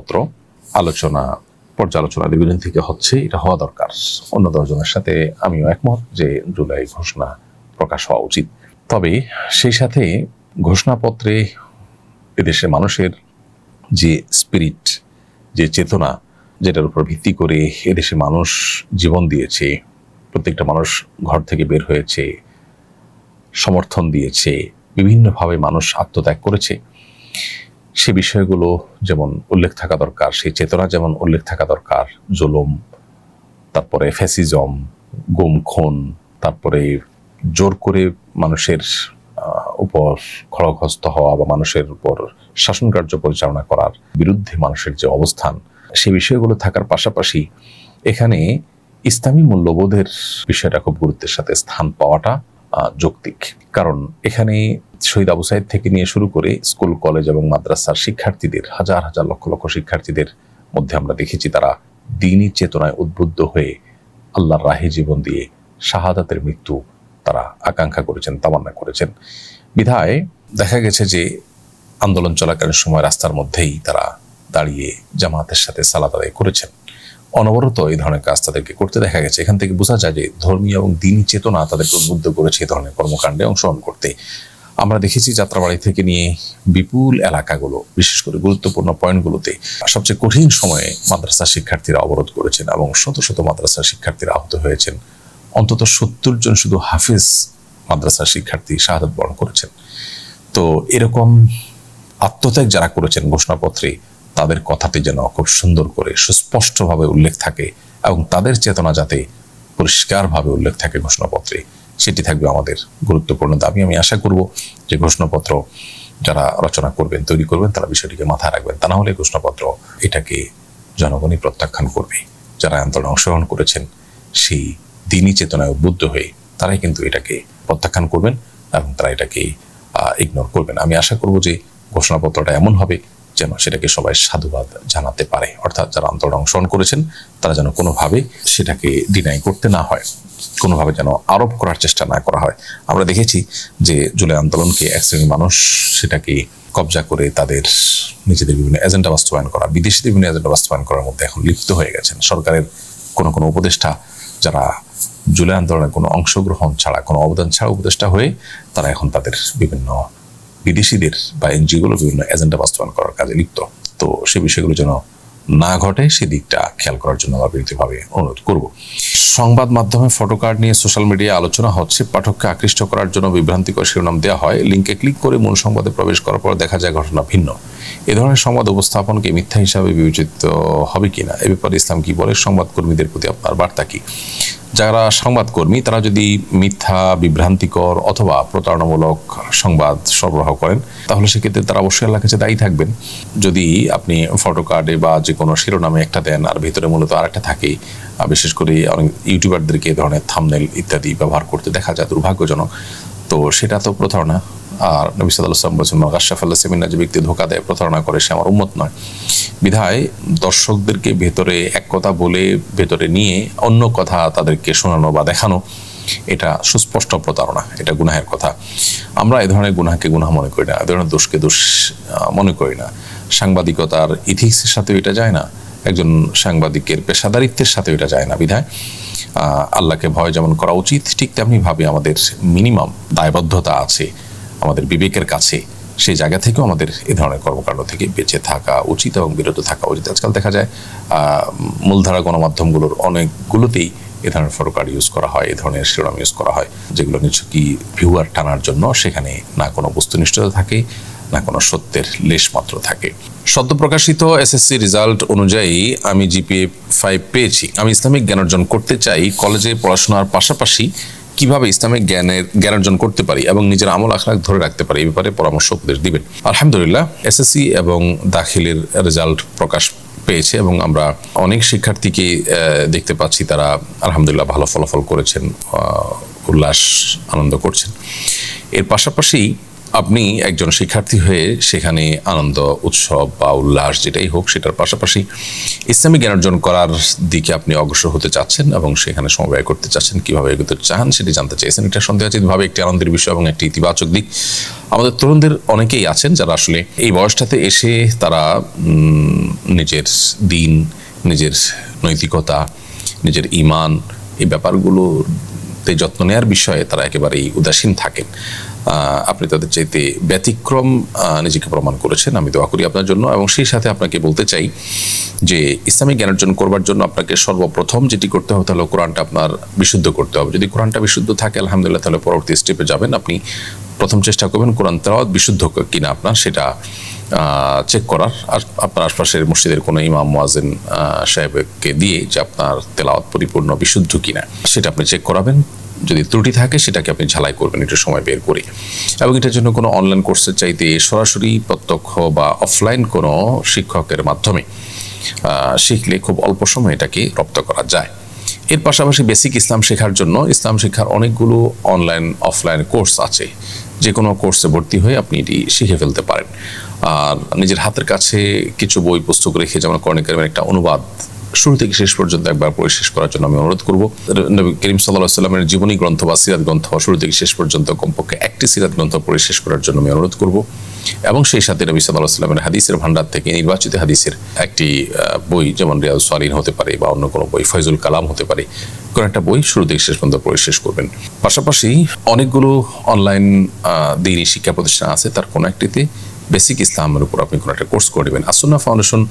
ঘোষণাপত্র আলোচনা পর্যালোচনা দীর্ঘদিন থেকে হচ্ছে, এটা হওয়া দরকার। অন্য 10 জনের সাথে আমিও একমত যে জুলাই ঘোষণা প্রকাশ হওয়া উচিত। তবে সেই সাথে ঘোষণাপত্রে এদেশের মানুষের যে স্পিরিট, যে চেতনা, যেটার উপর ভিত্তি করে এদেশের মানুষ জীবন দিয়েছে, প্রত্যেকটা মানুষ ঘর থেকে বের হয়েছে, সমর্থন দিয়েছে, বিভিন্নভাবে মানুষ আত্মত্যাগ করেছে, সে বিষয়গুলো যেমন উল্লেখ থাকা দরকার, সেই চেতনা যেমন উল্লেখ থাকা দরকার। জুলুম, তারপরে ফ্যাসিজম, গুম খুন, তারপরে জোর করে মানুষের উপর খড়গহস্ত হওয়া বা মানুষের উপর শাসন কার্য পরিচালনা করার বিরুদ্ধে মানুষের যে অবস্থান, সেই বিষয়গুলো থাকার পাশাপাশি এখানে ইসলামী মূল্যবোধের বিষয়টা খুব গুরুত্বের সাথে স্থান পাওয়াটা যৌক্তিক। কারণ এখানে শহীদ আবু সাইদ থেকে নিয়ে শুরু করে স্কুল, কলেজ এবং মাদ্রাসার শিক্ষার্থীদের, হাজার হাজার লক্ষ লক্ষ শিক্ষার্থীদের মধ্যে আমরা দেখেছি তারা দ্বীনি চেতনায় উদ্বুদ্ধ হয়ে আল্লাহর রাহে জীবন দিয়ে শাহাদাতের মৃত্যু তারা আকাঙ্ক্ষা করেছেন, তামান্না করেছেন। বিধায় দেখা গেছে যে আন্দোলন চলাকালীন সময় রাস্তার মধ্যেই তারা দাঁড়িয়ে জামাতের সাথে সালাত আদায় করেছেন। অনবরত এই ধরনের কাজ তাদেরকে করতে দেখা গেছে। এখান থেকে বোঝা যায় যে ধর্মীয় এবং দ্বীনি চেতনা তাদেরকে উদ্বুদ্ধ করেছে এই ধরনের কর্মকাণ্ডে অংশগ্রহণ করতে। আমরা দেখেছি যাত্রাবাড়ি থেকে নিয়ে বিপুল এলাকাগুলো, বিশেষ করে গুরুত্বপূর্ণ পয়েন্টগুলোতে সবচেয়ে কঠিন সময়ে মাদ্রাসা শিক্ষার্থীরা অবরোধ করেছেন এবং শত শত মাদ্রাসা শিক্ষার্থীরা আহত হয়েছেন। অন্তত 70 জন শুধু হাফেজ মাদ্রাসা শিক্ষার্থী শাহাদাত বরণ করেছেন। তো এরকম আত্মত্যাগ যারা করেছেন ঘোষণাপত্রে, তাদের কথাটি যেন খুব সুন্দর করে সুস্পষ্টভাবে উল্লেখ থাকে এবং তাদের চেতনা যাতে পরিষ্কারভাবে উল্লেখ থাকে ঘোষণাপত্রে, সেটি থাকবে আমাদের গুরুত্বপূর্ণ দাবি। আমি আশা করব যে ঘোষণাপত্র যারা রচনা করবেন, তৈরি করবেন, তারা বিষয়টিকে মাথায় রাখবেন। তা না হলে ঘোষণাপত্র এটাকে জনগণই প্রত্যাখ্যান করবে। যারা আন্দোলনে অংশগ্রহণ করেছেন সেই দ্বীনি চেতনায় উদ্বুদ্ধ হয়ে তারাই কিন্তু এটাকে প্রত্যাখ্যান করবেন এবং তারা এটাকে ইগনোর করবেন। আমি আশা করব যে ঘোষণাপত্রটা এমন হবে যেন সেটাকে সবাই সাধুবাদ জানাতে পারে, অর্থাৎ যারা আন্দোলনে অংশগ্রহণ করেছেন তারা যেন কোনোভাবে সেটাকে ডিনাই করতে না হয়, কোনোভাবে যেন আরোপ করার চেষ্টা না করা হয়। আমরা দেখেছি যে জুলাই আন্দোলনকে এক শ্রেণীর মানুষ সেটাকে কবজা করে তাদের নিজেদের বিভিন্ন এজেন্ডা বাস্তবায়ন করা, বিদেশিদের বিভিন্ন এজেন্ডা বাস্তবায়ন করার মধ্যে এখন লিপ্ত হয়ে গেছেন। সরকারের কোনো কোনো উপদেষ্টা যারা জুলাই আন্দোলনের কোনো অংশগ্রহণ ছাড়া, কোনো অবদান ছাড়া উপদেষ্টা হয়ে তারা এখন তাদের বিভিন্ন বিদেশিদের বা এনজিওগুলো বিভিন্ন এজেন্ডা বাস্তবায়ন করার কাজে লিপ্ত। তো সেই বিষয়গুলো যেন না ঘটে সেদিকটা খেয়াল করার জন্য আমরা বিনীতভাবে অনুরোধ করব। সংবাদ মাধ্যমে ফটোকার্ড নিয়ে সোশ্যাল মিডিয়ায় আলোচনা হচ্ছে। পাঠককে আকৃষ্ট করার জন্য বিভ্রান্তিকর শিরোনাম দেওয়া হয়, লিঙ্কে ক্লিক করে মূল সংবাদে প্রবেশ করার পর দেখা যায় ঘটনা ভিন্ন। এ ধরনের সংবাদ উপস্থাপনকে মিথ্যা হিসাবে বিবেচিত হবে কিনা, এ ব্যাপারে ইসলাম কি বলে? সংবাদকর্মীদের প্রতি আপনার বার্তা কি? যারা সংবাদকর্মী তারা যদি মিথ্যা, বিভ্রান্তিকর অথবা প্রতারণামূলক সংবাদ সরবরাহ করেন তাহলে সেক্ষেত্রে তারা অবশ্যই আল্লাহর কাছে দায়ী থাকবেন। যদি আপনি ফটোকার্ডে বা যে কোনো শিরোনামে একটা দেন আর ভিতরে মূলত আরেকটা থাকে, বিশেষ করে অনেক ইউটিউবারদেরকে এ ধরনের থাম্বনেল ইত্যাদি ব্যবহার করতে দেখা যায়, দুর্ভাগ্যজনক। তো সেটা তো প্রতারণা। আর নবী সাল্লাল্লাহু আলাইহি ওয়াসাল্লাম বলেছেন, মাগাশশাফ আল্লাহ সেমিনা, যে ব্যক্তি ধোঁকা দেয়, প্রতারণা করে, সে আমার উম্মত নয়। বিধায় দর্শকদেরকে ভেতরে এক কথা বলে ভেতরে নিয়ে অন্য কথা তাদেরকে শোনানো বা দেখানো, এটা সুস্পষ্ট প্রতারণা, এটা গুনাহের কথা। আমরা এই ধরনের গুনাহকে গুনাহ মনে করি না, এই ধরনের দোষকে দোষ মনে করি না। সাংবাদিকতার ইথিক্সের সাথে এটা যায় না, একজন সাংবাদিকের পেশাদারিত্বের সাথে এটা যায় না। বিধায় আল্লাহকে ভয় যেমন করা উচিত, ঠিক তেমনি ভাবে আমাদের মিনিমাম দায়বদ্ধতা আছে আমাদের বিবেকের কাছে। সেই জায়গা থেকেও আমাদের এই ধরনের কর্মকাণ্ড থেকে বেঁচে থাকা উচিত এবং বিরত থাকা উচিত। আজকাল দেখা যায় মূলধারা গণমাধ্যমগুলোর অনেকগুলোতেই এ ধরনের ফটোকার্ড ইউজ করা হয়, এ ধরনের শিরোনাম ইউজ করা হয়, যেগুলো নিছকই ভিউয়ার টানার জন্য। সেখানে না কোনো বস্তুনিষ্ঠতা থাকে, না কোনো সত্যের লেশ মাত্র থাকে। সদ্য প্রকাশিত এসএসসি রেজাল্ট অনুযায়ী আমি জিপিএ 5 পেয়েছি। আমি ইসলামিক জ্ঞান অর্জন করতে চাই। কলেজে পড়াশোনার পাশাপাশি কিভাবে ইসলামিক জ্ঞান অর্জন করতে পারি এবং নিজের আমল আখলাক ধরে রাখতে পারি, এই ব্যাপারে পরামর্শ উপদেশ দিবেন। আলহামদুলিল্লাহ, এসএসসি এবং দাখিলের রেজাল্ট প্রকাশ পেয়েছে এবং আমরা অনেক শিক্ষার্থীকে দেখতে পাচ্ছি তারা আলহামদুলিল্লাহ ভালো ফলাফল করেছেন, উল্লাস আনন্দ করছেন। এর পাশাপাশি আপনি একজন শিক্ষার্থী হয়ে সেখানে আনন্দ, উৎসব বা উল্লাস যেটাই হোক সেটার পাশাপাশি ইসলামী জ্ঞান অর্জন করার দিকে আপনি অগ্রসর হতে চাচ্ছেন এবং সেখানে সময় করতে চাচ্ছেন, কিভাবে এগোতে চান সেটি জানতে চাইছেন। এটা সন্দেহাতীতভাবে একটি আনন্দের বিষয় এবং একটি ইতিবাচক দিক। আমাদের তরুণদের অনেকেই আছেন যারা আসলে এই বয়সটাতে এসে তারা নিজের দিন, নিজের নৈতিকতা, নিজের ঈমান, এই ব্যাপারগুলোতে যত্ন নেওয়ার বিষয়ে তারা একেবারেই উদাসীন থাকেন। আপনি তাদের চাইতে ব্যতিক্রম নিজেকে প্রমাণ করেছেন, আমি দোয়া করি আপনার জন্য। এবং সেই সাথে আপনাকে বলতে চাই যে ইসলামিক জ্ঞান অর্জন করবার জন্য আপনাকে সর্বপ্রথম যেটি করতে হবে তাহলে কোরআনটা আপনার বিশুদ্ধ করতে হবে। যদি কোরআনটা বিশুদ্ধ থাকে আলহামদুলিল্লাহ, তাহলে পরবর্তী স্টেপে যাবেন। আপনি প্রথম চেষ্টা করবেন কোরআন তেলাওয়াত বিশুদ্ধ কিনা আপনার সেটা চেক করার। আর আপনার আশপাশের মসজিদের কোনো ইমাম মুয়াজ্জিন সাহেবকে দিয়ে যে আপনার তেলাওয়াত পরিপূর্ণ বিশুদ্ধ কিনা সেটা আপনি চেক করাবেন। যদি ত্রুটি থাকে সেটাকে আপনি ঝালাই করবেন একটু সময় বের করে। এবং এটার জন্য কোনো অনলাইন কোর্সের চাইতে সরাসরি প্রত্যক্ষ বা অফলাইন কোনো শিক্ষকের মাধ্যমে শিখলে খুব অল্প সময় এটাকে রপ্ত করা যায়। এর পাশাপাশি বেসিক ইসলাম শেখার জন্য ইসলাম শিক্ষার অনেকগুলো অনলাইন অফলাইন কোর্স আছে, যে কোনো কোর্সে ভর্তি হয়ে আপনি এটি শিখে ফেলতে পারেন। আর নিজের হাতের কাছে কিছু বই পুস্তক রেখে, যেমন কোরআন কারীমের একটা অনুবাদ শুরু থেকে শেষ পর্যন্ত একবার পড়ে শেষ করার জন্য আমি অনুরোধ করব। নবী করিম সাল্লাল্লাহু আলাইহি ওয়াসাল্লামের জীবনী গ্রন্থ বা সিরাত গ্রন্থ শুরু থেকে শেষ পর্যন্ত কমপক্ষে একটি সিরাত গ্রন্থ পড়ে শেষ করার জন্য আমি অনুরোধ করব। এবং সেই সাথে নবী সাল্লাল্লাহু আলাইহি ওয়াসাল্লামের হাদিসের ভান্ডার থেকে নির্বাচিত হাদিসের একটি বই, যেমন রিয়াজুস সালিহিন হতে পারে বা অন্য কোনো বই, ফয়জুল কালাম হতে পারে, কোনো একটা বই শুরু থেকে শেষ পর্যন্ত পড়ে শেষ করবেন। পাশাপাশি অনেকগুলো অনলাইন দ্বীনি শিক্ষা প্রতিষ্ঠান আছে, তার কোনো একটিতে বেসিক ইসলামের উপর আপনি কোনো একটা কোর্স করে নেবেন। আসুন্নাহ ফাউন্ডেশন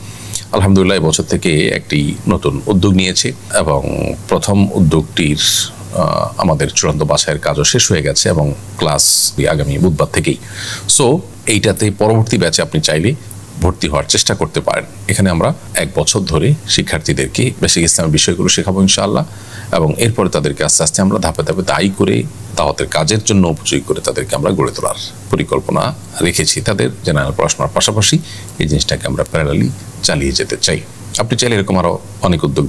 আলহামদুলিল্লাহ এবছর থেকে একটি নতুন উদ্যোগ নিয়েছে এবং প্রথম উদ্যোগটির আমাদের চূড়ান্ত বাছাইয়ের কাজও শেষ হয়ে গেছে এবং ক্লাস আগামী বুধবার থেকেই। সো এইটাতে পরবর্তী ব্যাচে আপনি চাইলে ভর্তি হওয়ার চেষ্টা করতে পারেন। এখানে আমরা 1 বছর ধরে শিক্ষার্থীদেরকে বেসিক ইসলামের বিষয়গুলো শেখাবো ইনশাআল্লাহ, এবং এরপরে তাদেরকে আস্তে আস্তে আমরা ধাপে ধাপে দায়ী করে দাওয়াতের কাজের জন্য উপযোগী করে তাদেরকে আমরা গড়ে তোলার পরিকল্পনা রেখেছি। তাদের জেনারেল পড়াশোনার পাশাপাশি এই জিনিসটাকে আমরা প্যারালালি চালিয়ে যেতে চাই। আপনি চাইলে এরকম আরও অনেক উদ্যোগ